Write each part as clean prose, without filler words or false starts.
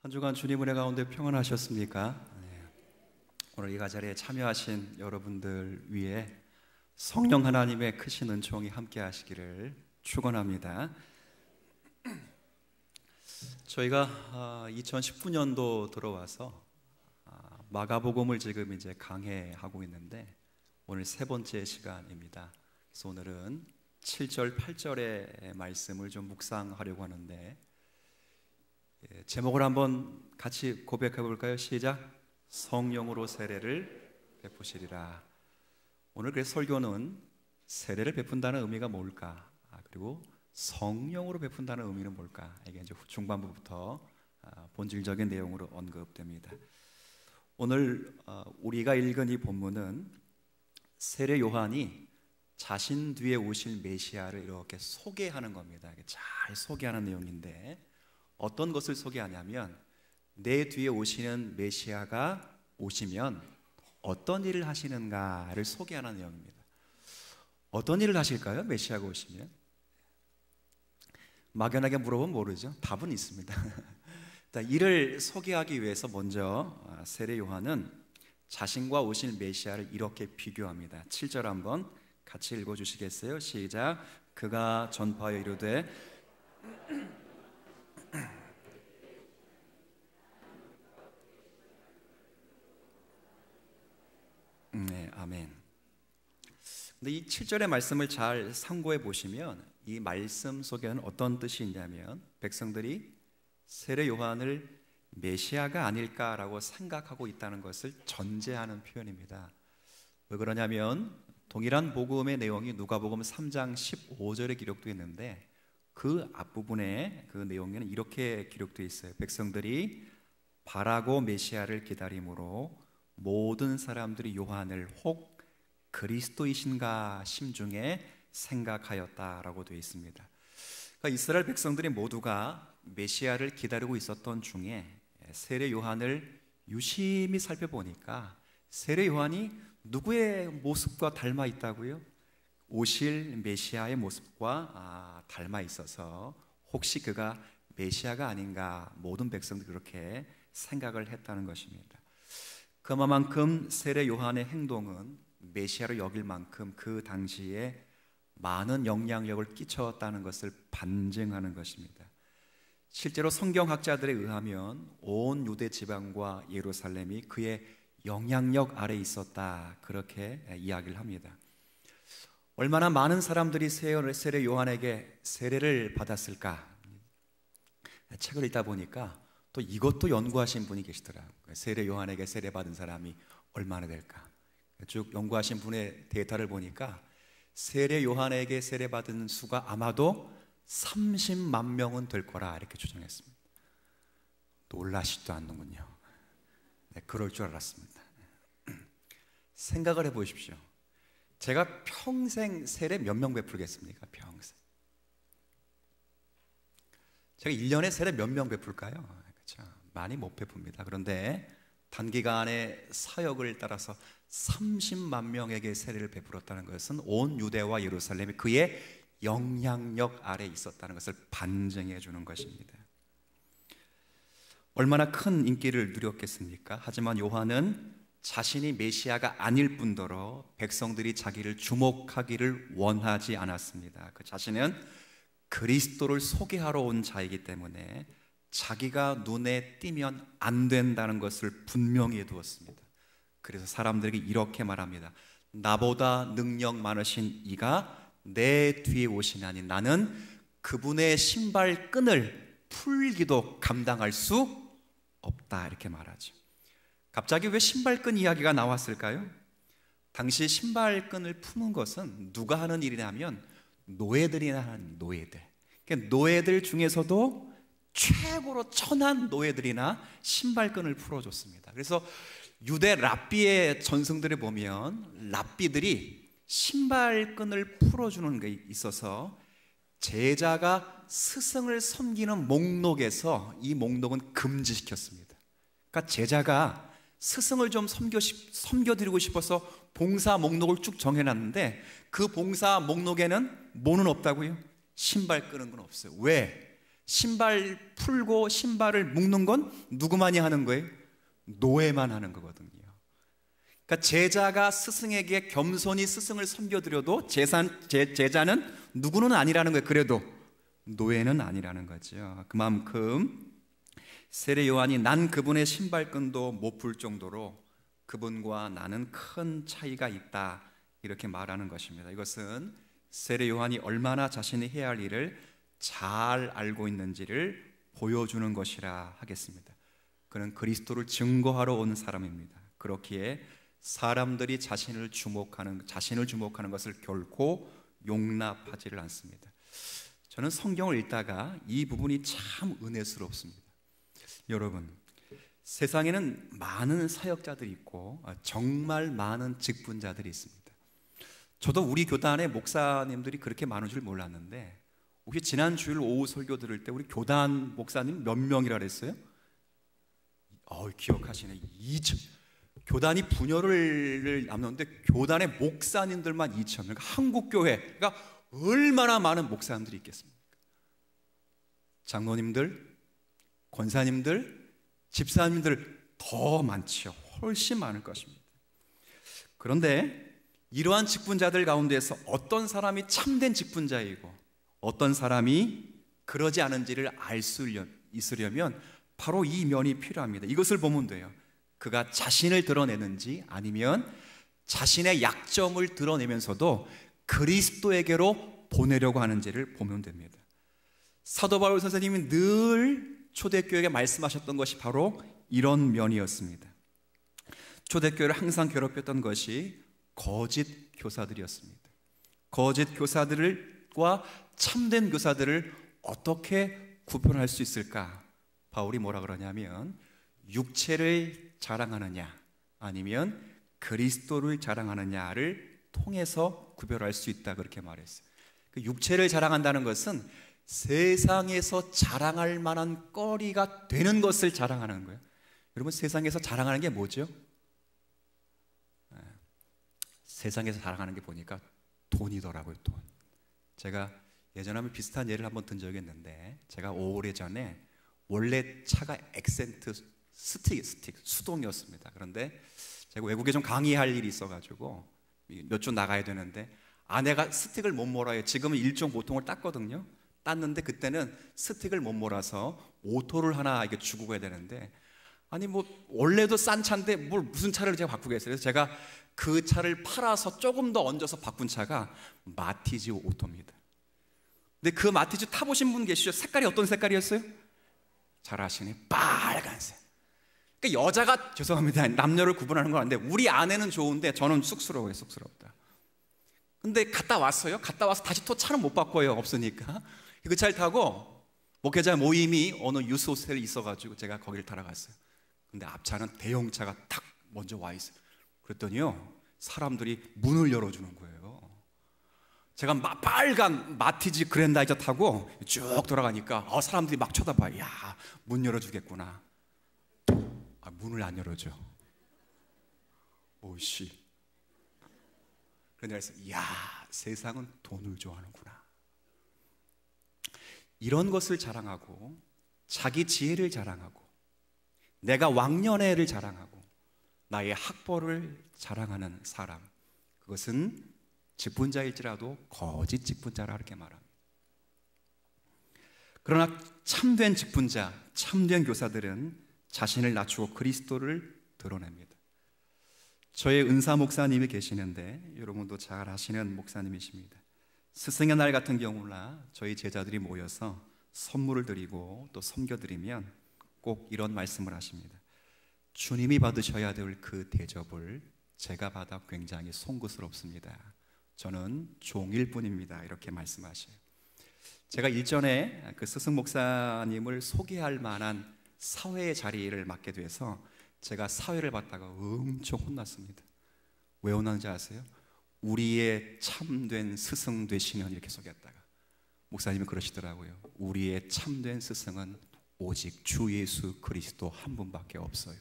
한 주간 주님 은혜 가운데 평안하셨습니까? 오늘 이 자리에 참여하신 여러분들 위해 성령 하나님의 크신 은총이 함께 하시기를 축원합니다. 저희가 2019년도 들어와서 마가복음을 지금 이제 강해하고 있는데 오늘 세 번째 시간입니다. 그래서 오늘은 7절, 8절의 말씀을 좀 묵상하려고 하는데 제목을 한번 같이 고백해 볼까요? 시작! 성령으로 세례를 베푸시리라. 오늘 그 설교는 세례를 베푼다는 의미가 뭘까? 그리고 성령으로 베푼다는 의미는 뭘까? 이게 이제 중반부부터 본질적인 내용으로 언급됩니다. 오늘 우리가 읽은 이 본문은 세례 요한이 자신 뒤에 오실 메시아를 이렇게 소개하는 겁니다. 잘 소개하는 내용인데 어떤 것을 소개하냐면 내 뒤에 오시는 메시아가 오시면 어떤 일을 하시는가를 소개하는 내용입니다. 어떤 일을 하실까요? 메시아가 오시면 막연하게 물어보면 모르죠. 답은 있습니다. 이를 소개하기 위해서 먼저 세례 요한은 자신과 오실 메시아를 이렇게 비교합니다. 7절 한번 같이 읽어주시겠어요? 시작! 그가 전파하여 이르되 네, 아멘. 근데 이 7절의 말씀을 잘 상고해 보시면 이 말씀 속에는 어떤 뜻이 있냐면 백성들이 세례 요한을 메시아가 아닐까라고 생각하고 있다는 것을 전제하는 표현입니다. 왜 그러냐면 동일한 복음의 내용이 누가복음 3장 15절에 기록되어 있는데 그 앞부분에 그 내용에는 이렇게 기록되어 있어요. 백성들이 바라고 메시아를 기다림으로 모든 사람들이 요한을 혹 그리스도이신가 심중에 생각하였다라고 되어 있습니다. 그러니까 이스라엘 백성들이 모두가 메시아를 기다리고 있었던 중에 세례 요한을 유심히 살펴보니까 세례 요한이 누구의 모습과 닮아 있다고요? 오실 메시아의 모습과 닮아 있어서 혹시 그가 메시아가 아닌가 모든 백성들이 그렇게 생각을 했다는 것입니다. 그만큼 세례 요한의 행동은 메시아로 여길 만큼 그 당시에 많은 영향력을 끼쳤다는 것을 반증하는 것입니다. 실제로 성경학자들에 의하면 온 유대 지방과 예루살렘이 그의 영향력 아래 있었다 그렇게 이야기를 합니다. 얼마나 많은 사람들이 세례 요한에게 세례를 받았을까? 책을 읽다 보니까 또 이것도 연구하신 분이 계시더라고요. 세례 요한에게 세례받은 사람이 얼마나 될까? 쭉 연구하신 분의 데이터를 보니까 세례 요한에게 세례받은 수가 아마도 30만 명은 될 거라 이렇게 추정했습니다. 놀라시지도 않는군요. 네, 그럴 줄 알았습니다. 생각을 해보십시오. 제가 평생 세례 몇 명 베풀겠습니까? 평생. 제가 1년에 세례 몇 명 베풀까요? 그렇죠. 많이 못 베풉니다. 그런데 단기간의 사역을 따라서 30만 명에게 세례를 베풀었다는 것은 온 유대와 예루살렘이 그의 영향력 아래 있었다는 것을 반증해 주는 것입니다. 얼마나 큰 인기를 누렸겠습니까? 하지만 요한은 자신이 메시아가 아닐 뿐더러 백성들이 자기를 주목하기를 원하지 않았습니다. 그 자신은 그리스도를 소개하러 온 자이기 때문에 자기가 눈에 띄면 안 된다는 것을 분명히 두었습니다. 그래서 사람들에게 이렇게 말합니다. 나보다 능력 많으신 이가 내 뒤에 오시나니 나는 그분의 신발끈을 풀기도 감당할 수 없다 이렇게 말하죠. 갑자기 왜 신발끈 이야기가 나왔을까요? 당시 신발끈을 푸는 것은 누가 하는 일이냐면 노예들이 하는 노예들. 그러니까 노예들 중에서도 최고로 천한 노예들이나 신발끈을 풀어줬습니다. 그래서 유대 랍비의 전승들을 보면 랍비들이 신발끈을 풀어주는 게 있어서 제자가 스승을 섬기는 목록에서 이 목록은 금지시켰습니다. 그러니까 제자가 스승을 좀 섬겨드리고 싶어서 봉사 목록을 쭉 정해놨는데 그 봉사 목록에는 뭐는 없다고요? 신발 끄는 건 없어요. 왜? 신발 풀고 신발을 묶는 건 누구만이 하는 거예요? 노예만 하는 거거든요. 그러니까 제자가 스승에게 겸손히 스승을 섬겨드려도 제자는 누구는 아니라는 거예요. 그래도 노예는 아니라는 거죠. 그만큼 세례 요한이 난 그분의 신발끈도 못 풀 정도로 그분과 나는 큰 차이가 있다, 이렇게 말하는 것입니다. 이것은 세례 요한이 얼마나 자신이 해야 할 일을 잘 알고 있는지를 보여주는 것이라 하겠습니다. 그는 그리스도를 증거하러 온 사람입니다. 그렇기에 사람들이 자신을 주목하는 것을 결코 용납하지를 않습니다. 저는 성경을 읽다가 이 부분이 참 은혜스럽습니다. 여러분, 세상에는 많은 사역자들이 있고 정말 많은 직분자들이 있습니다. 저도 우리 교단의 목사님들이 그렇게 많은 줄 몰랐는데, 혹시 지난 주일 오후 설교 들을 때 우리 교단 목사님 몇 명이라 그랬어요? 기억하시네. 2천. 교단이 분열을 남는데 교단의 목사님들만 2천. 그러니까 한국교회가 얼마나 많은 목사님들이 있겠습니까? 장로님들, 권사님들, 집사님들 더 많지요. 훨씬 많을 것입니다. 그런데 이러한 직분자들 가운데서 어떤 사람이 참된 직분자이고 어떤 사람이 그러지 않은지를 알 수 있으려면 바로 이 면이 필요합니다. 이것을 보면 돼요. 그가 자신을 드러내는지 아니면 자신의 약점을 드러내면서도 그리스도에게로 보내려고 하는지를 보면 됩니다. 사도 바울 선생님이 늘 초대교회에 말씀하셨던 것이 바로 이런 면이었습니다. 초대교회를 항상 괴롭혔던 것이 거짓 교사들이었습니다. 거짓 교사들과 참된 교사들을 어떻게 구별할 수 있을까? 바울이 뭐라 그러냐면 육체를 자랑하느냐 아니면 그리스도를 자랑하느냐를 통해서 구별할 수 있다, 그렇게 말했어요. 그 육체를 자랑한다는 것은 세상에서 자랑할 만한 거리가 되는 것을 자랑하는 거예요. 여러분, 세상에서 자랑하는 게 뭐죠? 세상에서 자랑하는 게 보니까 돈이더라고요. 돈. 제가 예전에 한번 비슷한 예를 한번 든 적이 있는데, 제가 오래전에 원래 차가 액센트 스틱 수동이었습니다. 그런데 제가 외국에 좀 강의할 일이 있어가지고 몇 주 나가야 되는데 아내가 스틱을 못 몰아요. 지금은 일종 보통을 땄거든요. 땄는데 그때는 스틱을 못 몰아서 오토를 하나 이렇게 주고 가야 되는데, 아니 뭐 원래도 싼 차인데 무슨 차를 제가 바꾸겠어요. 그래서 제가 그 차를 팔아서 조금 더 얹어서 바꾼 차가 마티즈 오토입니다. 근데 그 마티즈 타보신 분 계시죠? 색깔이 어떤 색깔이었어요? 잘 아시네. 빨간색. 그러니까 여자가, 죄송합니다, 남녀를 구분하는 건 아닌데 우리 아내는 좋은데 저는 쑥스러워요. 쑥스럽다. 근데 갔다 왔어요. 갔다 와서 다시 또 차는 못 바꿔요. 없으니까. 그 차를 타고 목회자 모임이 어느 유스 호스텔에 있어가지고 제가 거기를 타러 갔어요. 근데 앞차는 대형차가 탁 먼저 와 있어요. 그랬더니요, 사람들이 문을 열어주는 거예요. 제가 빨간 마티즈 그랜다이저 타고 쭉 돌아가니까 사람들이 막 쳐다봐요. 야, 문 열어주겠구나. 문을 안 열어줘. 오씨. 그런데 그래서 야, 세상은 돈을 좋아하는구나. 이런 것을 자랑하고 자기 지혜를 자랑하고 내가 왕년애를 자랑하고 나의 학벌을 자랑하는 사람, 그것은 직분자일지라도 거짓 직분자라 이렇게 말합니다. 그러나 참된 직분자, 참된 교사들은 자신을 낮추고 그리스도를 드러냅니다. 저의 은사 목사님이 계시는데 여러분도 잘 아시는 목사님이십니다. 스승의 날 같은 경우나 저희 제자들이 모여서 선물을 드리고 또 섬겨드리면 꼭 이런 말씀을 하십니다. 주님이 받으셔야 될 그 대접을 제가 받아 굉장히 송구스럽습니다. 저는 종일 뿐입니다. 이렇게 말씀하셔요. 제가 일전에 그 스승 목사님을 소개할 만한 사회의 자리를 맡게 돼서 제가 사회를 받다가 엄청 혼났습니다. 왜 혼났는지 아세요? 우리의 참된 스승 되시는, 이렇게 소개했다가 목사님이 그러시더라고요. 우리의 참된 스승은 오직 주 예수 그리스도 한 분밖에 없어요.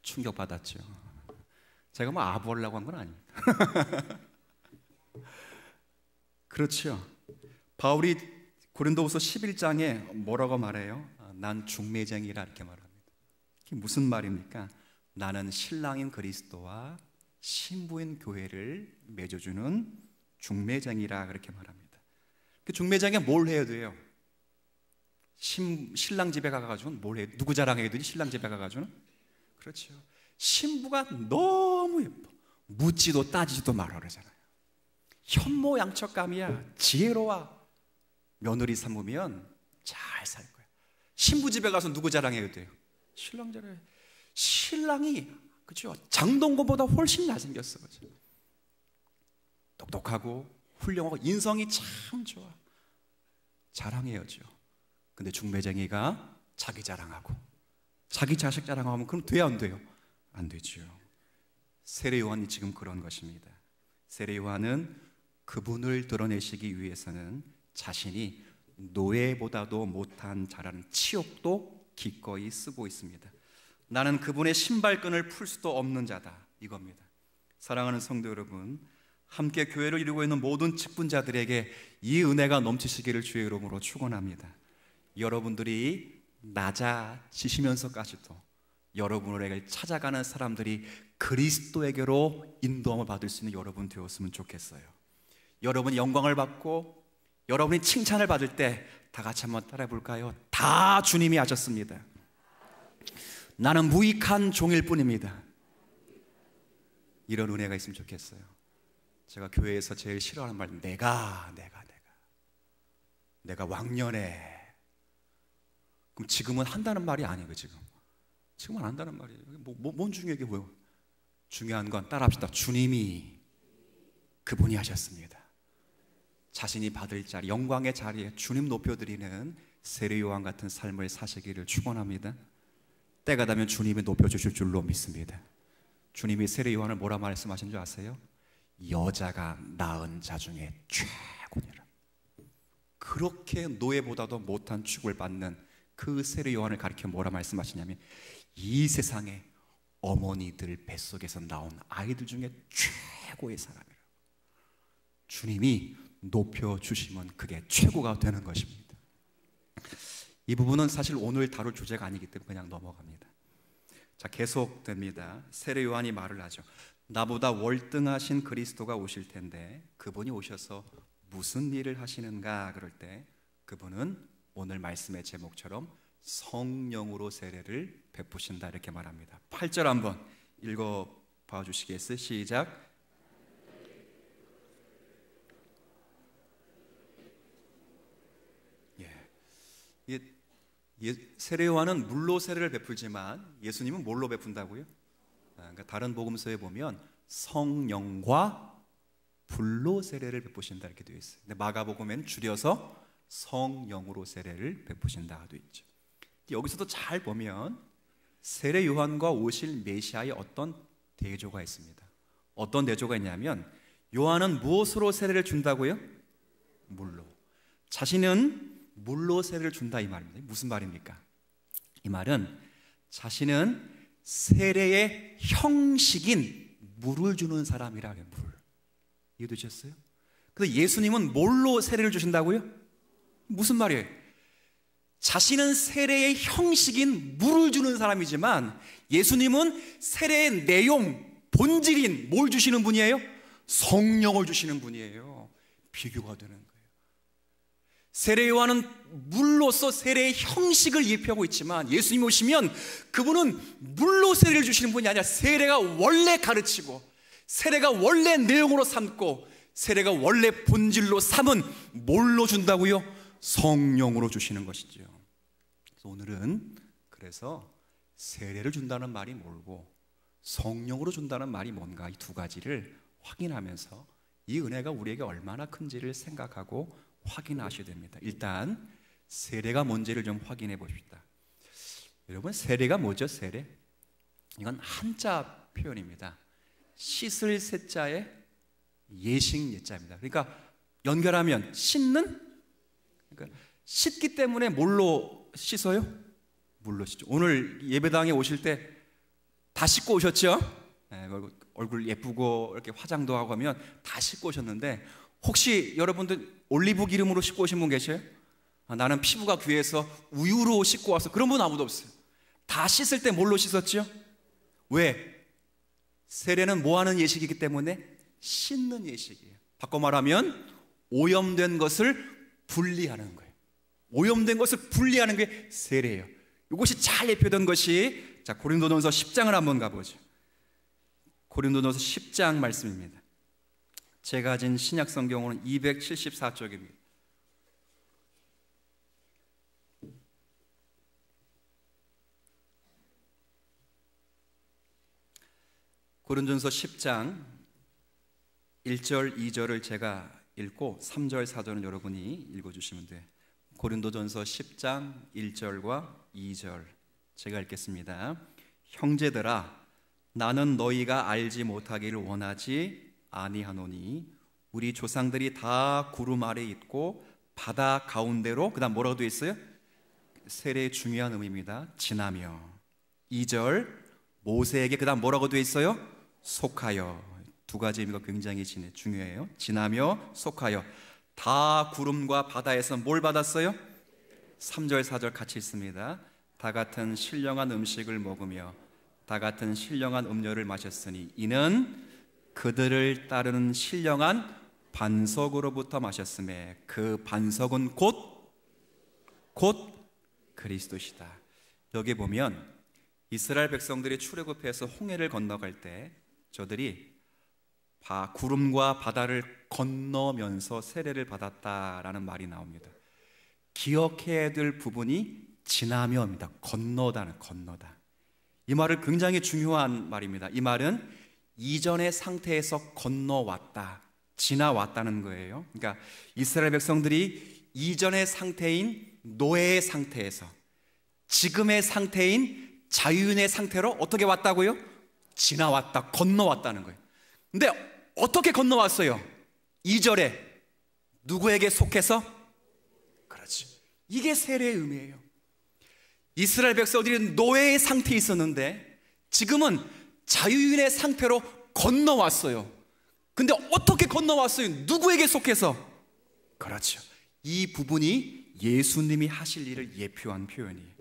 충격받았죠. 제가 뭐 아부하려고 한 건 아닙니다. 그렇죠. 바울이 고린도후서 11장에 뭐라고 말해요? 난 중매쟁이라 이렇게 말합니다. 이게 무슨 말입니까? 나는 신랑인 그리스도와 신부인 교회를 맺어주는 중매쟁이라 그렇게 말합니다. 그 중매쟁이가 뭘 해야 돼요? 신랑 집에 가가지고 뭘 해요? 누구 자랑해야 되지? 신랑 집에 가가지고는? 그렇죠. 신부가 너무 예뻐. 묻지도 따지지도 말아 그러잖아요. 현모양처감이야. 지혜로워. 며느리 삼으면 잘 살 거야. 신부 집에 가서 누구 자랑해야 돼요? 신랑 자랑해. 신랑이 그죠? 장동건보다 훨씬 잘생겼어. 그죠? 똑똑하고 훌륭하고 인성이 참 좋아. 자랑해야죠. 근데 중매쟁이가 자기 자랑하고 자기 자식 자랑하면 그럼 돼야 안 돼요? 안 되죠. 세례 요한이 지금 그런 것입니다. 세례 요한은 그분을 드러내시기 위해서는 자신이 노예보다도 못한 자라는 치욕도 기꺼이 쓰고 있습니다. 나는 그분의 신발끈을 풀 수도 없는 자다, 이겁니다. 사랑하는 성도 여러분, 함께 교회를 이루고 있는 모든 직분자들에게 이 은혜가 넘치시기를 주의 이름으로 축원합니다. 여러분들이 낮아지시면서까지도 여러분에게 찾아가는 사람들이 그리스도에게로 인도함을 받을 수 있는 여러분 되었으면 좋겠어요. 여러분이 영광을 받고 여러분이 칭찬을 받을 때 다 같이 한번 따라해 볼까요? 다 주님이 하셨습니다. 나는 무익한 종일 뿐입니다. 이런 은혜가 있으면 좋겠어요. 제가 교회에서 제일 싫어하는 말, 내가 왕년에. 그럼 지금은 한다는 말이 아니에요. 지금은 안 한다는 말이에요. 뭔 중요한 게 뭐예요? 중요한 건 따라합시다. 주님이 그분이 하셨습니다. 자신이 받을 자리, 영광의 자리에 주님 높여드리는 세례 요한 같은 삶을 사시기를 축원합니다. 때가 되면 주님이 높여주실 줄로 믿습니다. 주님이 세례 요한을 뭐라 말씀하신 줄 아세요? 여자가 낳은 자 중에 최고니라. 그렇게 노예보다도 못한 취급을 받는 그 세례 요한을 가리켜 뭐라 말씀하시냐면, 이 세상에 어머니들 뱃속에서 나온 아이들 중에 최고의 사람이라. 주님이 높여주시면 그게 최고가 되는 것입니다. 이 부분은 사실 오늘 다룰 주제가 아니기 때문에 그냥 넘어갑니다. 자, 계속됩니다. 세례 요한이 말을 하죠. 나보다 월등하신 그리스도가 오실 텐데 그분이 오셔서 무슨 일을 하시는가 그럴 때 그분은 오늘 말씀의 제목처럼 성령으로 세례를 베푸신다 이렇게 말합니다. 8절 한번 읽어봐 주시겠어요? 시작. 세례 요한은 물로 세례를 베풀지만 예수님은 뭘로 베푼다고요? 그러니까 다른 복음서에 보면 성령과 불로 세례를 베푸신다 이렇게 되어 있어요. 근데 마가복음에는 줄여서 성령으로 세례를 베푸신다 되어 있죠. 여기서도 잘 보면 세례 요한과 오실 메시아의 어떤 대조가 있습니다. 어떤 대조가 있냐면, 요한은 무엇으로 세례를 준다고요? 물로. 자신은 물로 세례를 준다 이 말입니다. 무슨 말입니까? 이 말은 자신은 세례의 형식인 물을 주는 사람이라 그래요. 물. 이해되셨어요? 근데 예수님은 뭘로 세례를 주신다고요? 무슨 말이에요? 자신은 세례의 형식인 물을 주는 사람이지만 예수님은 세례의 내용, 본질인 뭘 주시는 분이에요? 성령을 주시는 분이에요. 비교가 되는 거예요. 세례 요한은 물로서 세례의 형식을 예표하고 있지만 예수님이 오시면 그분은 물로 세례를 주시는 분이 아니라 세례가 원래 가르치고 세례가 원래 내용으로 삼고 세례가 원래 본질로 삼은 뭘로 준다고요? 성령으로 주시는 것이죠. 그래서 오늘은 그래서 세례를 준다는 말이 뭘고 성령으로 준다는 말이 뭔가 이 두 가지를 확인하면서 이 은혜가 우리에게 얼마나 큰지를 생각하고 확인하셔야 됩니다. 일단 세례가 뭔지를 좀 확인해 봅시다. 여러분, 세례가 뭐죠? 세례? 이건 한자 표현입니다. 씻을 세자에 예식 예자입니다. 그러니까 연결하면 씻는, 그러니까 씻기 때문에 뭘로 씻어요? 물로 씻죠. 오늘 예배당에 오실 때 다 씻고 오셨죠? 네, 얼굴 예쁘고 이렇게 화장도 하고 하면 다 씻고 오셨는데 혹시 여러분들 올리브 기름으로 씻고 오신 분 계셔요? 나는 피부가 귀해서 우유로 씻고 와서, 그런 분 아무도 없어요. 다 씻을 때 뭘로 씻었죠? 왜? 세례는 뭐 하는 예식이기 때문에 씻는 예식이에요. 바꿔 말하면 오염된 것을 분리하는 거예요. 오염된 것을 분리하는 게 세례예요. 이것이 잘 예표된 것이, 자, 고린도전서 10장을 한번 가보죠. 고린도전서 10장 말씀입니다. 제가 가진 신약 성경으로는 274쪽입니다. 고린도전서 10장 1절, 2절을 제가 읽고 3절, 4절은 여러분이 읽어주시면 돼요. 고린도전서 10장 1절과 2절 제가 읽겠습니다. 형제들아, 나는 너희가 알지 못하기를 원하지 아니하노니 우리 조상들이 다 구름 아래 있고 바다 가운데로, 그 다음 뭐라고 되어 있어요? 세례의 중요한 의미입니다. 지나며. 2절 모세에게, 그 다음 뭐라고 되어 있어요? 속하여. 두 가지 의미가 굉장히 중요해요. 지나며, 속하여. 다 구름과 바다에서 뭘 받았어요? 3절 4절 같이 있습니다. 다 같은 신령한 음식을 먹으며 다 같은 신령한 음료를 마셨으니 이는 그들을 따르는 신령한 반석으로부터 마셨음에 그 반석은 곧 그리스도시다. 여기 보면 이스라엘 백성들이 출애굽해서 홍해를 건너갈 때 저들이 구름과 바다를 건너면서 세례를 받았다라는 말이 나옵니다. 기억해야 될 부분이 지나며입니다. 건너다. 이 말은 굉장히 중요한 말입니다. 이 말은 이전의 상태에서 건너왔다, 지나왔다는 거예요. 그러니까 이스라엘 백성들이 이전의 상태인 노예의 상태에서 지금의 상태인 자유인의 상태로 어떻게 왔다고요? 지나왔다, 건너왔다는 거예요. 근데 어떻게 건너왔어요? 2절에 누구에게 속해서? 그렇지, 이게 세례의 의미예요. 이스라엘 백성들이 노예의 상태에 있었는데 지금은 자유인의 상태로 건너왔어요. 근데 어떻게 건너왔어요? 누구에게 속해서? 그렇죠, 이 부분이 예수님이 하실 일을 예표한 표현이에요.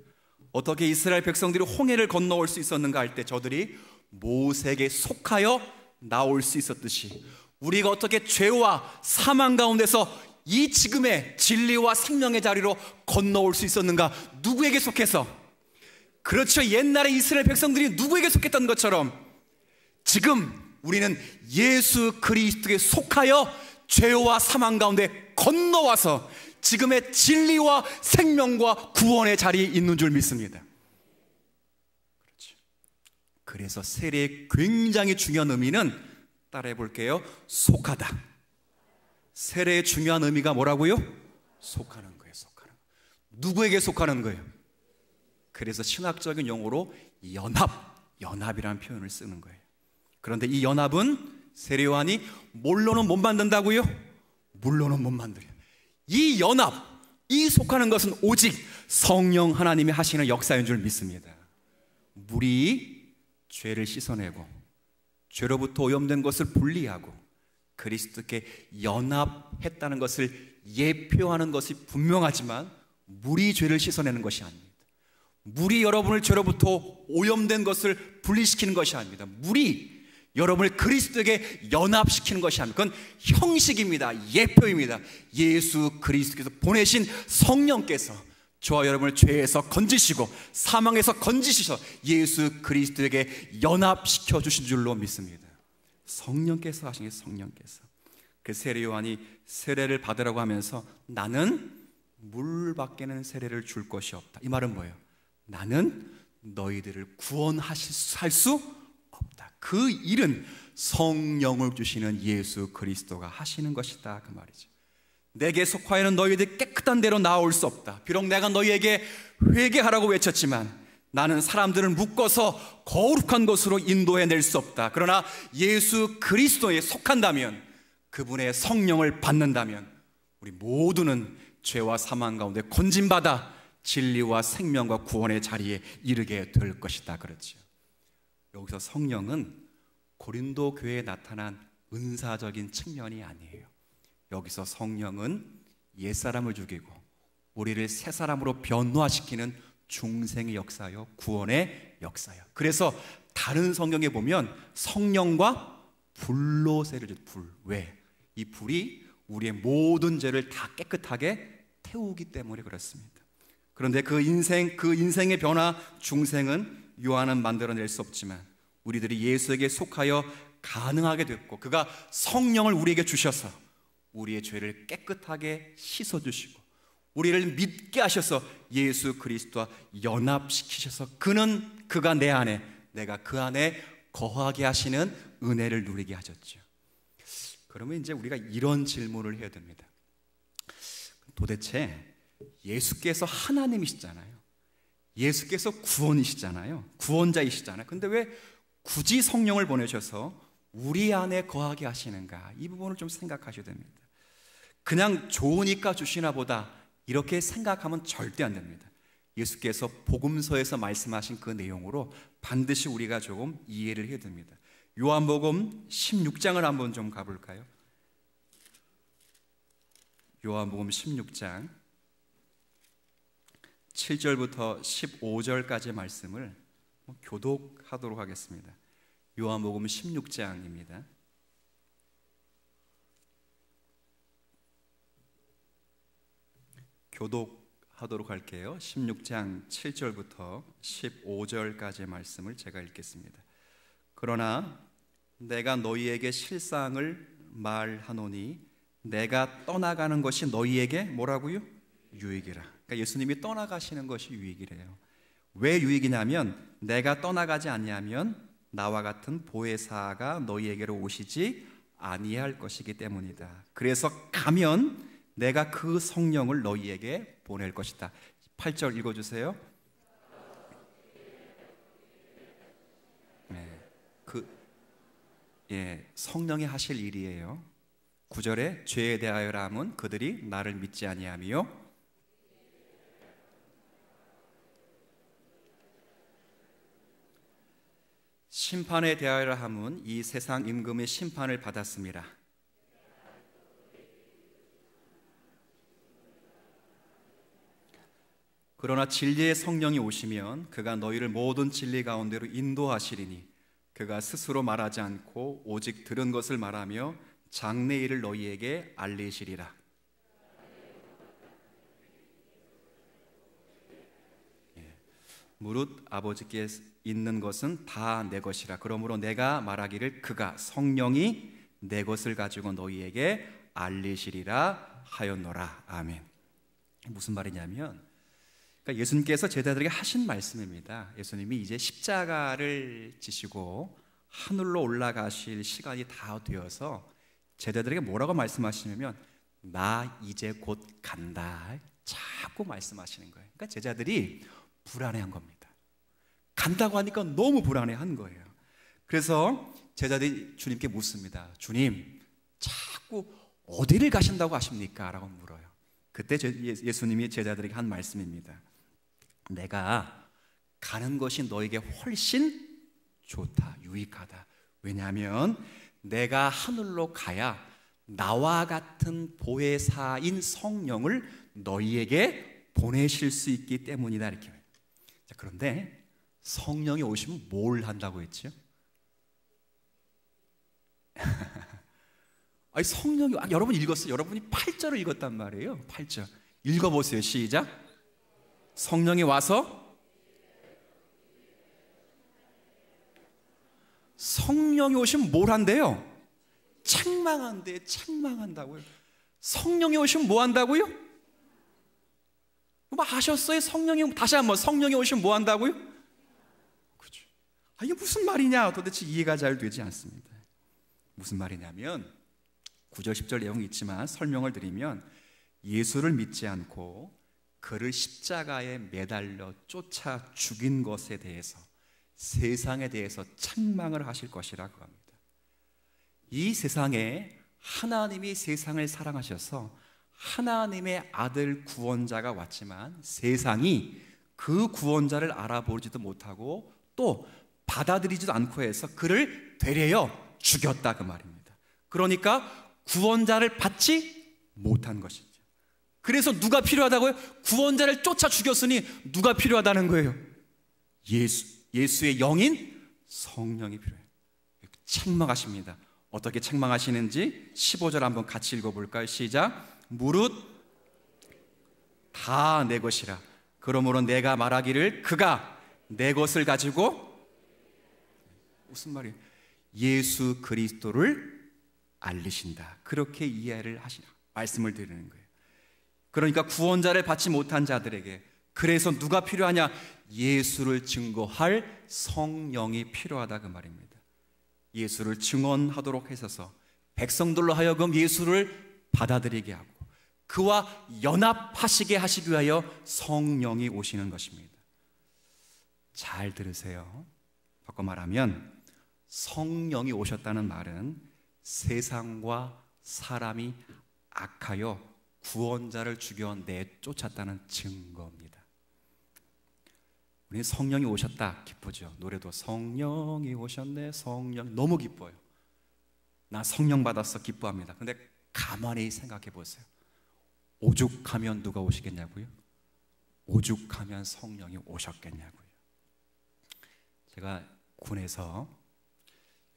어떻게 이스라엘 백성들이 홍해를 건너올 수 있었는가 할 때 저들이 모세에게 속하여 나올 수 있었듯이 우리가 어떻게 죄와 사망 가운데서 이 지금의 진리와 생명의 자리로 건너올 수 있었는가? 누구에게 속해서? 그렇죠, 옛날에 이스라엘 백성들이 누구에게 속했던 것처럼 지금 우리는 예수 그리스도에 속하여 죄와 사망 가운데 건너와서 지금의 진리와 생명과 구원의 자리에 있는 줄 믿습니다. 그렇죠. 그래서 세례의 굉장히 중요한 의미는 따라해 볼게요. 속하다. 세례의 중요한 의미가 뭐라고요? 속하는 거예요. 속하는. 누구에게 속하는 거예요? 그래서 신학적인 용어로 연합이라는 표현을 쓰는 거예요. 그런데 이 연합은 세례 요한이 뭘로는 못 만든다고요? 물로는 못 만들어요. 이 연합, 이 속하는 것은 오직 성령 하나님이 하시는 역사인 줄 믿습니다. 물이 죄를 씻어내고 죄로부터 오염된 것을 분리하고 그리스도께 연합했다는 것을 예표하는 것이 분명하지만 물이 죄를 씻어내는 것이 아닙니다. 물이 여러분을 죄로부터 오염된 것을 분리시키는 것이 아닙니다. 물이 여러분을 그리스도에게 연합시키는 것이 아닙니다. 그건 형식입니다. 예표입니다. 예수 그리스도께서 보내신 성령께서 저와 여러분을 죄에서 건지시고 사망에서 건지시서 예수 그리스도에게 연합시켜 주신 줄로 믿습니다. 성령께서 하신 게 성령께서. 그 세례 요한이 세례를 받으라고 하면서 나는 물밖에는 세례를 줄 것이 없다. 이 말은 뭐예요? 나는 너희들을 구원할 수 없다. 그 일은 성령을 주시는 예수 그리스도가 하시는 것이다, 그 말이죠. 내게 속하여는 너희들이 깨끗한 데로 나올 수 없다. 비록 내가 너희에게 회개하라고 외쳤지만 나는 사람들을 묶어서 거룩한 곳으로 인도해낼 수 없다. 그러나 예수 그리스도에 속한다면, 그분의 성령을 받는다면 우리 모두는 죄와 사망 가운데 건진받아 진리와 생명과 구원의 자리에 이르게 될 것이다, 그렇죠. 여기서 성령은 고린도 교회에 나타난 은사적인 측면이 아니에요. 여기서 성령은 옛사람을 죽이고 우리를 새 사람으로 변화시키는 중생의 역사요, 구원의 역사요. 그래서 다른 성경에 보면 성령과 불로 세를 줘. 불. 왜? 이 불이 우리의 모든 죄를 다 깨끗하게 태우기 때문에 그렇습니다. 그런데 그 인생의 변화 중생은 요한은 만들어낼 수 없지만 우리들이 예수에게 속하여 가능하게 됐고, 그가 성령을 우리에게 주셔서 우리의 죄를 깨끗하게 씻어주시고 우리를 믿게 하셔서 예수 그리스도와 연합시키셔서 그가 내 안에, 내가 그 안에 거하게 하시는 은혜를 누리게 하셨죠. 그러면 이제 우리가 이런 질문을 해야 됩니다. 도대체 예수께서 하나님이시잖아요. 예수께서 구원이시잖아요. 구원자이시잖아요. 근데 왜 굳이 성령을 보내셔서 우리 안에 거하게 하시는가? 이 부분을 좀 생각하셔야 됩니다. 그냥 좋으니까 주시나 보다 이렇게 생각하면 절대 안 됩니다. 예수께서 복음서에서 말씀하신 그 내용으로 반드시 우리가 조금 이해를 해야 됩니다. 요한복음 16장을 한번 좀 가볼까요? 요한복음 16장 7절부터 15절까지 말씀을 교독하도록 하겠습니다. 요한복음 16장입니다. 교독하도록 할게요. 16장 7절부터 15절까지의 말씀을 제가 읽겠습니다. 그러나 내가 너희에게 실상을 말하노니 내가 떠나가는 것이 너희에게 뭐라고요? 유익이라. 그러니까 예수님이 떠나가시는 것이 유익이래요. 왜 유익이냐면 내가 떠나가지 않냐면 나와 같은 보혜사가 너희에게로 오시지 아니할 것이기 때문이다. 그래서 가면 내가 그 성령을 너희에게 보낼 것이다. 8절 읽어주세요. 성령이 하실 일이에요. 9절에 죄에 대하여라 함은 그들이 나를 믿지 아니하며 심판에 대하여라 함은 이 세상 임금의 심판을 받았습니다. 그러나 진리의 성령이 오시면 그가 너희를 모든 진리 가운데로 인도하시리니 그가 스스로 말하지 않고 오직 들은 것을 말하며 장래일을 너희에게 알리시리라. 무릇 아버지께 있는 것은 다 내 것이라. 그러므로 내가 말하기를 그가 성령이 내 것을 가지고 너희에게 알리시리라 하였노라. 아멘. 무슨 말이냐면 그러니까 예수님께서 제자들에게 하신 말씀입니다. 예수님이 이제 십자가를 지시고 하늘로 올라가실 시간이 다 되어서 제자들에게 뭐라고 말씀하시냐면 나 이제 곧 간다 자꾸 말씀하시는 거예요. 그러니까 제자들이 불안해한 겁니다. 간다고 하니까 너무 불안해한 거예요. 그래서 제자들이 주님께 묻습니다. 주님, 자꾸 어디를 가신다고 하십니까? 라고 물어요. 그때 예수님이 제자들에게 한 말씀입니다. 내가 가는 것이 너에게 훨씬 좋다, 유익하다. 왜냐하면 내가 하늘로 가야 나와 같은 보혜사인 성령을 너희에게 보내실 수 있기 때문이다. 이렇게. 자, 그런데 성령이 오시면 뭘 한다고 했죠? 아니, 성령이 여러분 읽었어요. 여러분이 8절을 읽었단 말이에요. 8절 읽어보세요. 시작. 성령이 와서 성령이 오시면 뭘 한대요? 책망한대. 책망한다고요. 성령이 오시면 뭐 한다고요? 뭐 아셨어요? 성령이 다시 한번 성령이 오시면 뭐 한다고요? 그렇죠. 이게 무슨 말이냐? 도대체 이해가 잘 되지 않습니다. 무슨 말이냐면 9절 10절 내용이 있지만 설명을 드리면 예수를 믿지 않고 그를 십자가에 매달려 쫓아 죽인 것에 대해서 세상에 대해서 책망을 하실 것이라고 합니다. 이 세상에 하나님이 세상을 사랑하셔서 하나님의 아들 구원자가 왔지만 세상이 그 구원자를 알아보지도 못하고 또 받아들이지도 않고 해서 그를 되레어 죽였다 그 말입니다. 그러니까 구원자를 받지 못한 것이죠. 그래서 누가 필요하다고요? 구원자를 쫓아 죽였으니 누가 필요하다는 거예요? 예수의 영인 성령이 필요해요. 책망하십니다. 어떻게 책망하시는지 15절 한번 같이 읽어볼까요? 시작. 무릇 다 내 것이라. 그러므로 내가 말하기를 그가 내 것을 가지고, 무슨 말이에요? 예수 그리스도를 알리신다. 그렇게 이해를 하시나 말씀을 드리는 거예요. 그러니까 구원자를 받지 못한 자들에게, 그래서 누가 필요하냐? 예수를 증거할 성령이 필요하다 그 말입니다. 예수를 증언하도록 하셔서 백성들로 하여금 예수를 받아들이게 하고 그와 연합하시게 하시기 위하여 성령이 오시는 것입니다. 잘 들으세요. 바꿔 말하면 성령이 오셨다는 말은 세상과 사람이 악하여 구원자를 죽여 내쫓았다는 증거입니다. 우리 성령이 오셨다 기쁘죠. 노래도 성령이 오셨네, 성령, 너무 기뻐요. 나 성령 받았어, 기뻐합니다. 근데 가만히 생각해 보세요. 오죽하면 누가 오시겠냐고요? 오죽하면 성령이 오셨겠냐고요. 제가 군에서,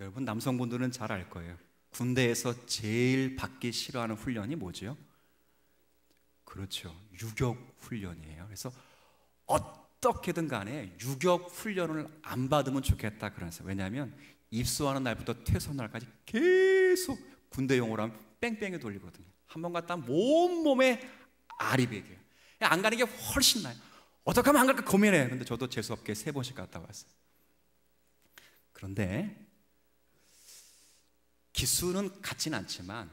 여러분 남성분들은 잘 알 거예요. 군대에서 제일 받기 싫어하는 훈련이 뭐죠? 그렇죠, 유격 훈련이에요. 그래서 어떻게든 간에 유격 훈련을 안 받으면 좋겠다 그러면서, 왜냐하면 입소하는 날부터 퇴소하는 날까지 계속 군대 용어로 하면 뺑뺑이 돌리거든요. 한 번 갔다 몸에 알이 배겨요. 안 가는 게 훨씬 나아요. 어떻게 하면 안 갈까 고민해요. 근데 저도 재수없게 3번씩 갔다 왔어요. 그런데 기수는 같진 않지만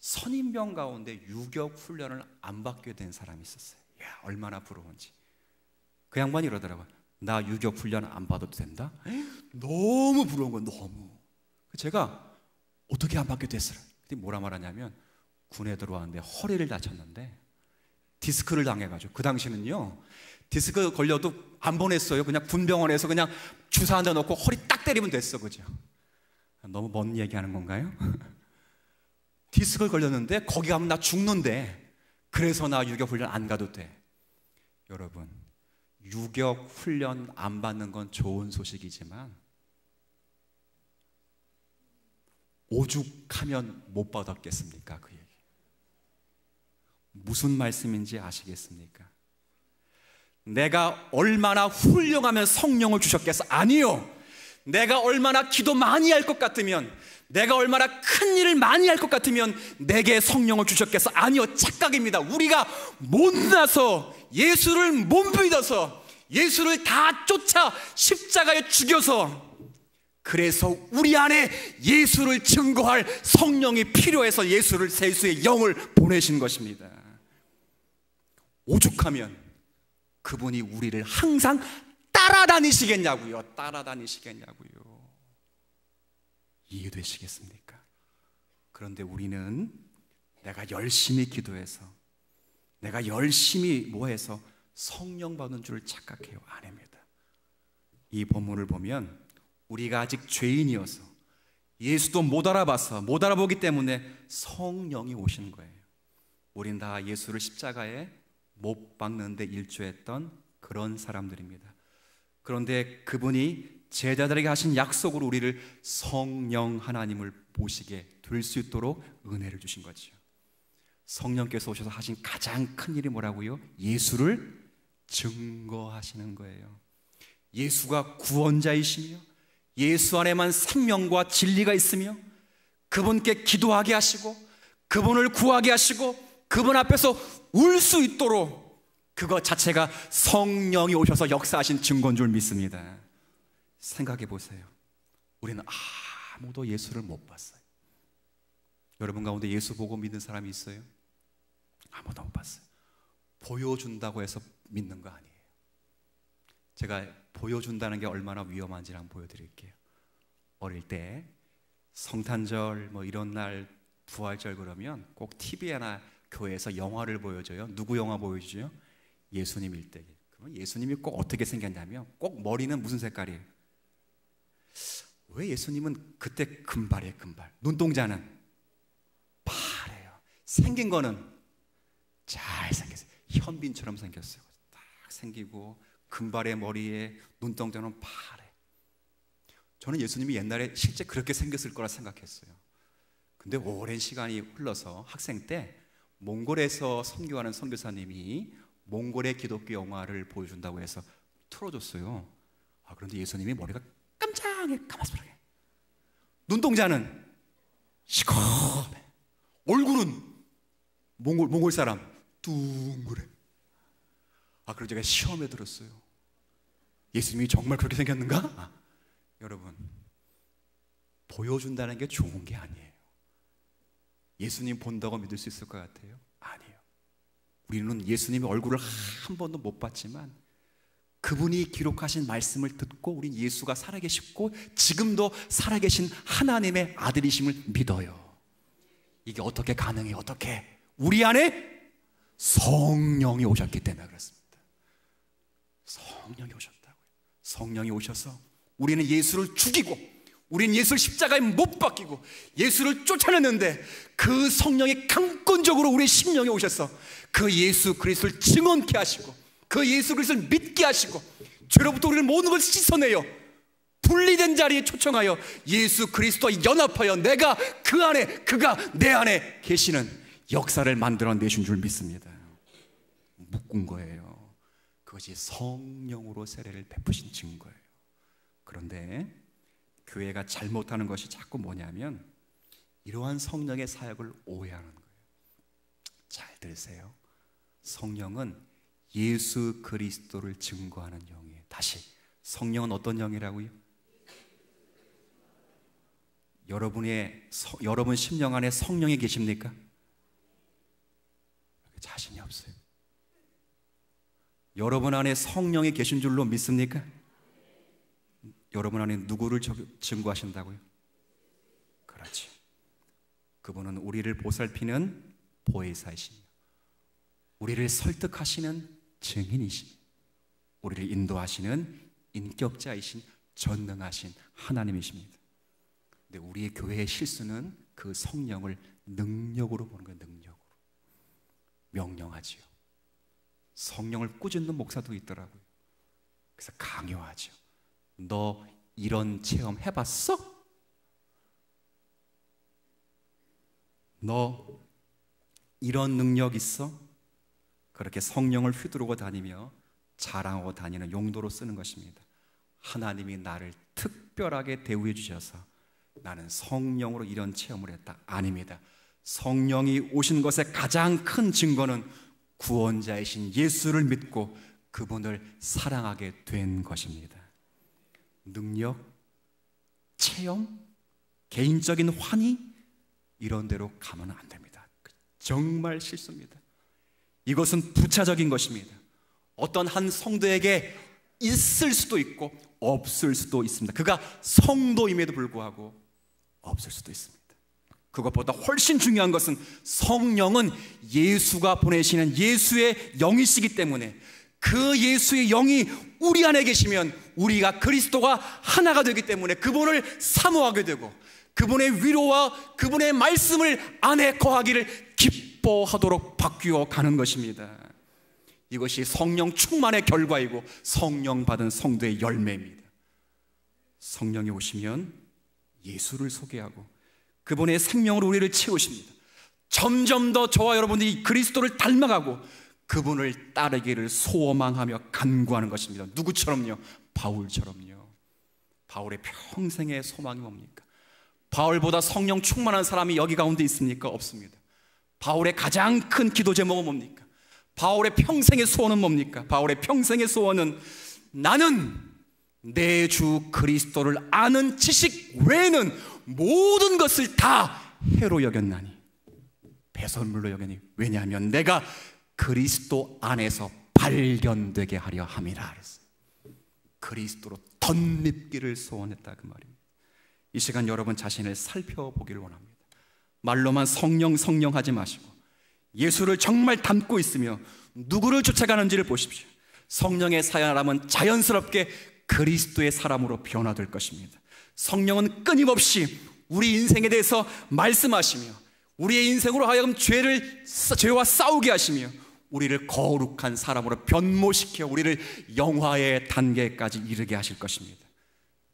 선임병 가운데 유격 훈련을 안 받게 된 사람이 있었어요. 야, 얼마나 부러운지. 그 양반이 이러더라고요. 나 유격 훈련 안 받아도 된다? 너무 부러운 거예요. 너무. 제가 어떻게 안 받게 됐어요? 그때 뭐라 말하냐면, 군에 들어왔는데 허리를 다쳤는데 디스크를 당해가지고, 그 당시는요 디스크 걸려도 안 보냈어요. 그냥 군병원에서 그냥 주사 한 대 넣고 허리 딱 때리면 됐어. 그죠? 너무 먼 얘기하는 건가요? 디스크를 걸렸는데 거기 가면 나 죽는데, 그래서 나 유격 훈련 안 가도 돼. 여러분, 유격 훈련 안 받는 건 좋은 소식이지만 오죽하면 못 받았겠습니까? 그 얘기 무슨 말씀인지 아시겠습니까? 내가 얼마나 훌륭하면 성령을 주셨겠어? 아니요. 내가 얼마나 기도 많이 할 것 같으면, 내가 얼마나 큰 일을 많이 할 것 같으면 내게 성령을 주셨겠어? 아니요, 착각입니다. 우리가 못나서 예수를 못 믿어서 예수를 다 쫓아 십자가에 죽여서, 그래서 우리 안에 예수를 증거할 성령이 필요해서 예수의 영을 보내신 것입니다. 오죽하면 그분이 우리를 항상 따라다니시겠냐고요. 따라다니시겠냐고요. 이해되시겠습니까? 그런데 우리는 내가 열심히 기도해서, 내가 열심히 뭐해서 성령 받는 줄 착각해요. 아닙니다. 이 본문을 보면 우리가 아직 죄인이어서 예수도 못 알아봐서, 못 알아보기 때문에 성령이 오시는 거예요. 우린 다 예수를 십자가에 못 박는데 일조했던 그런 사람들입니다. 그런데 그분이 제자들에게 하신 약속으로 우리를 성령 하나님을 보시게 될 수 있도록 은혜를 주신 거죠. 성령께서 오셔서 하신 가장 큰 일이 뭐라고요? 예수를 증거하시는 거예요. 예수가 구원자이시며 예수 안에만 생명과 진리가 있으며 그분께 기도하게 하시고 그분을 구하게 하시고 그분 앞에서 울 수 있도록, 그것 자체가 성령이 오셔서 역사하신 증거인 줄 믿습니다. 생각해 보세요. 우리는 아무도 예수를 못 봤어요. 여러분 가운데 예수 보고 믿는 사람이 있어요? 아무도 못 봤어요. 보여준다고 해서 믿는 거 아니에요. 제가 보여준다는 게 얼마나 위험한지 한번 보여드릴게요. 어릴 때 성탄절 뭐 이런 날 부활절 그러면 꼭 TV나 교회에서 영화를 보여줘요. 누구 영화 보여주죠? 예수님 일대기. 그러면 예수님이 꼭 어떻게 생겼냐면 꼭 머리는 무슨 색깔이에요? 왜 예수님은 그때 금발이에요? 금발. 눈동자는 파래요. 생긴 거는 잘생겼어요. 현빈처럼 생겼어요. 딱 생기고 금발의 머리에 눈동자는 파래. 저는 예수님이 옛날에 실제 그렇게 생겼을 거라 생각했어요. 근데 오랜 시간이 흘러서 학생 때 몽골에서 선교하는 선교사님이 몽골의 기독교 영화를 보여준다고 해서 틀어줬어요. 그런데 예수님이 머리가 깜짝하게 까맣게, 눈동자는 시커매, 얼굴은 몽골 사람 둥그래. 그래서 제가 시험에 들었어요. 예수님이 정말 그렇게 생겼는가? 여러분, 보여준다는 게 좋은 게 아니에요. 예수님 본다고 믿을 수 있을 것 같아요? 아니에요. 우리는 예수님의 얼굴을 한 번도 못 봤지만 그분이 기록하신 말씀을 듣고 우린 예수가 살아계시고 지금도 살아계신 하나님의 아들이심을 믿어요. 이게 어떻게 가능해요? 어떻게? 우리 안에 성령이 오셨기 때문에 그렇습니다. 성령이 오셨다고요. 성령이 오셔서 우리는 예수를 죽이고, 우리는 예수를 십자가에 못 박히고 예수를 쫓아냈는데 그 성령이 강권적으로 우리의 심령에 오셔서 그 예수 그리스도를 증언케 하시고 그 예수 그리스도를 믿게 하시고 죄로부터 우리를 모든 것을 씻어내요. 분리된 자리에 초청하여 예수 그리스도와 연합하여 내가 그 안에, 그가 내 안에 계시는 역사를 만들어내신 줄 믿습니다. 묶은 거예요. 그것이 성령으로 세례를 베푸신 증거예요. 그런데 교회가 잘못하는 것이 자꾸 뭐냐면 이러한 성령의 사역을 오해하는 거예요. 잘 들으세요. 성령은 예수 그리스도를 증거하는 영이에요. 다시, 성령은 어떤 영이라고요? 여러분 심령 안에 성령이 계십니까? 자신이 없어요. 여러분 안에 성령이 계신 줄로 믿습니까? 여러분 안에 누구를 증거하신다고요? 그렇지. 그분은 우리를 보살피는 보혜사이시며 우리를 설득하시는 증인이시며 우리를 인도하시는 인격자이신 전능하신 하나님이십니다. 근데 우리의 교회의 실수는 그 성령을 능력으로 보는 거예요. 능력으로. 명령하지요. 성령을 꾸짖는 목사도 있더라고요. 그래서 강요하죠. 너 이런 체험 해봤어? 너 이런 능력 있어? 그렇게 성령을 휘두르고 다니며 자랑하고 다니는 용도로 쓰는 것입니다. 하나님이 나를 특별하게 대우해 주셔서 나는 성령으로 이런 체험을 했다. 아닙니다. 성령이 오신 것의 가장 큰 증거는 구원자이신 예수를 믿고 그분을 사랑하게 된 것입니다. 능력, 체험, 개인적인 환희 이런 데로 가면 안 됩니다. 정말 실수입니다. 이것은 부차적인 것입니다. 어떤 한 성도에게 있을 수도 있고 없을 수도 있습니다. 그가 성도임에도 불구하고 없을 수도 있습니다. 그것보다 훨씬 중요한 것은 성령은 예수가 보내시는 예수의 영이시기 때문에 그 예수의 영이 우리 안에 계시면 우리가 그리스도가 하나가 되기 때문에 그분을 사모하게 되고 그분의 위로와 그분의 말씀을 안에 거하기를 기뻐하도록 바뀌어 가는 것입니다. 이것이 성령 충만의 결과이고 성령 받은 성도의 열매입니다. 성령이 오시면 예수를 소개하고 그분의 생명으로 우리를 채우십니다. 점점 더 저와 여러분들이 그리스도를 닮아가고 그분을 따르기를 소망하며 간구하는 것입니다. 누구처럼요? 바울처럼요. 바울의 평생의 소망이 뭡니까? 바울보다 성령 충만한 사람이 여기 가운데 있습니까? 없습니다. 바울의 가장 큰 기도 제목은 뭡니까? 바울의 평생의 소원은 뭡니까? 바울의 평생의 소원은 나는 내 주 그리스도를 아는 지식 외에는 모든 것을 다 해로 여겼나니 배설물로 여겼니. 왜냐하면 내가 그리스도 안에서 발견되게 하려 함이라 그랬어요. 그리스도로 덧립기를 소원했다 그 말입니다. 이 시간 여러분 자신을 살펴보기를 원합니다. 말로만 성령 하지 마시고 예수를 정말 닮고 있으며 누구를 쫓아가는지를 보십시오. 성령의 사람은 자연스럽게 그리스도의 사람으로 변화될 것입니다. 성령은 끊임없이 우리 인생에 대해서 말씀하시며 우리의 인생으로 하여금 죄와 싸우게 하시며 우리를 거룩한 사람으로 변모시켜 우리를 영화의 단계까지 이르게 하실 것입니다.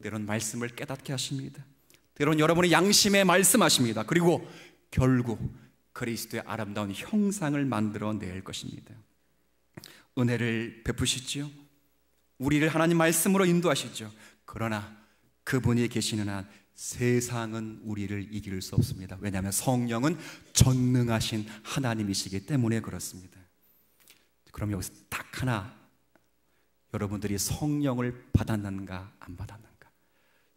때론 말씀을 깨닫게 하십니다. 때론 여러분의 양심에 말씀하십니다. 그리고 결국 그리스도의 아름다운 형상을 만들어낼 것입니다. 은혜를 베푸시지요. 우리를 하나님 말씀으로 인도하시죠. 그러나 그분이 계시는 한 세상은 우리를 이길 수 없습니다. 왜냐하면 성령은 전능하신 하나님이시기 때문에 그렇습니다. 그럼 여기서 딱 하나, 여러분들이 성령을 받았는가 안 받았는가,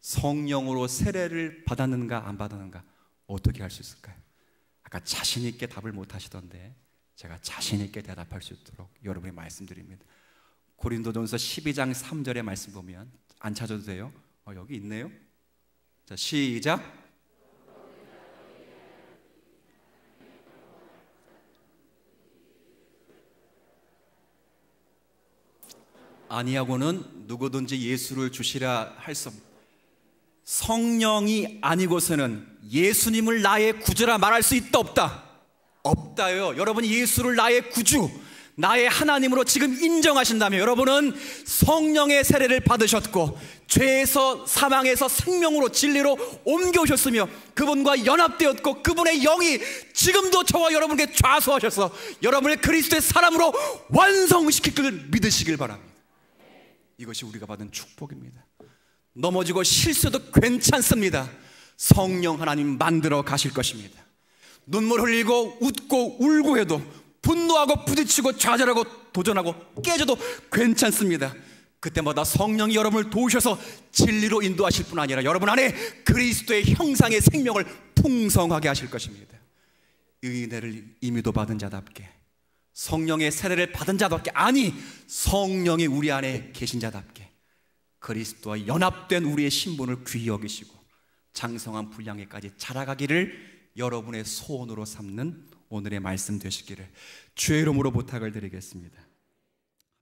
성령으로 세례를 받았는가 안 받았는가 어떻게 할 수 있을까요? 아까 자신 있게 답을 못 하시던데 제가 자신 있게 대답할 수 있도록 여러분이 말씀드립니다. 고린도전서 12장 3절의 말씀 보면, 안 찾아도 돼요? 여기 있네요. 자, 시작. 아니하고는 누구든지 예수를 주시라 할 수 없습니다. 성령이 아니고서는 예수님을 나의 구주라 말할 수 있다 없다? 없다요. 여러분이 예수를 나의 구주, 나의 하나님으로 지금 인정하신다면 여러분은 성령의 세례를 받으셨고 죄에서 사망에서 생명으로 진리로 옮겨오셨으며 그분과 연합되었고 그분의 영이 지금도 저와 여러분에게 좌수하셔서 여러분을 그리스도의 사람으로 완성시킬 걸 믿으시길 바랍니다. 이것이 우리가 받은 축복입니다. 넘어지고 실수도 괜찮습니다. 성령 하나님 만들어 가실 것입니다. 눈물 흘리고 웃고 울고 해도, 분노하고 부딪히고 좌절하고 도전하고 깨져도 괜찮습니다. 그때마다 성령이 여러분을 도우셔서 진리로 인도하실 뿐 아니라 여러분 안에 그리스도의 형상의 생명을 풍성하게 하실 것입니다. 이 은혜를 이미도 받은 자답게, 성령의 세례를 받은 자답게, 아니 성령이 우리 안에 계신 자답게 그리스도와 연합된 우리의 신분을 귀히 여기시고 장성한 분량에까지 자라가기를 여러분의 소원으로 삼는 오늘의 말씀 되시기를 주의 이름으로 부탁을 드리겠습니다.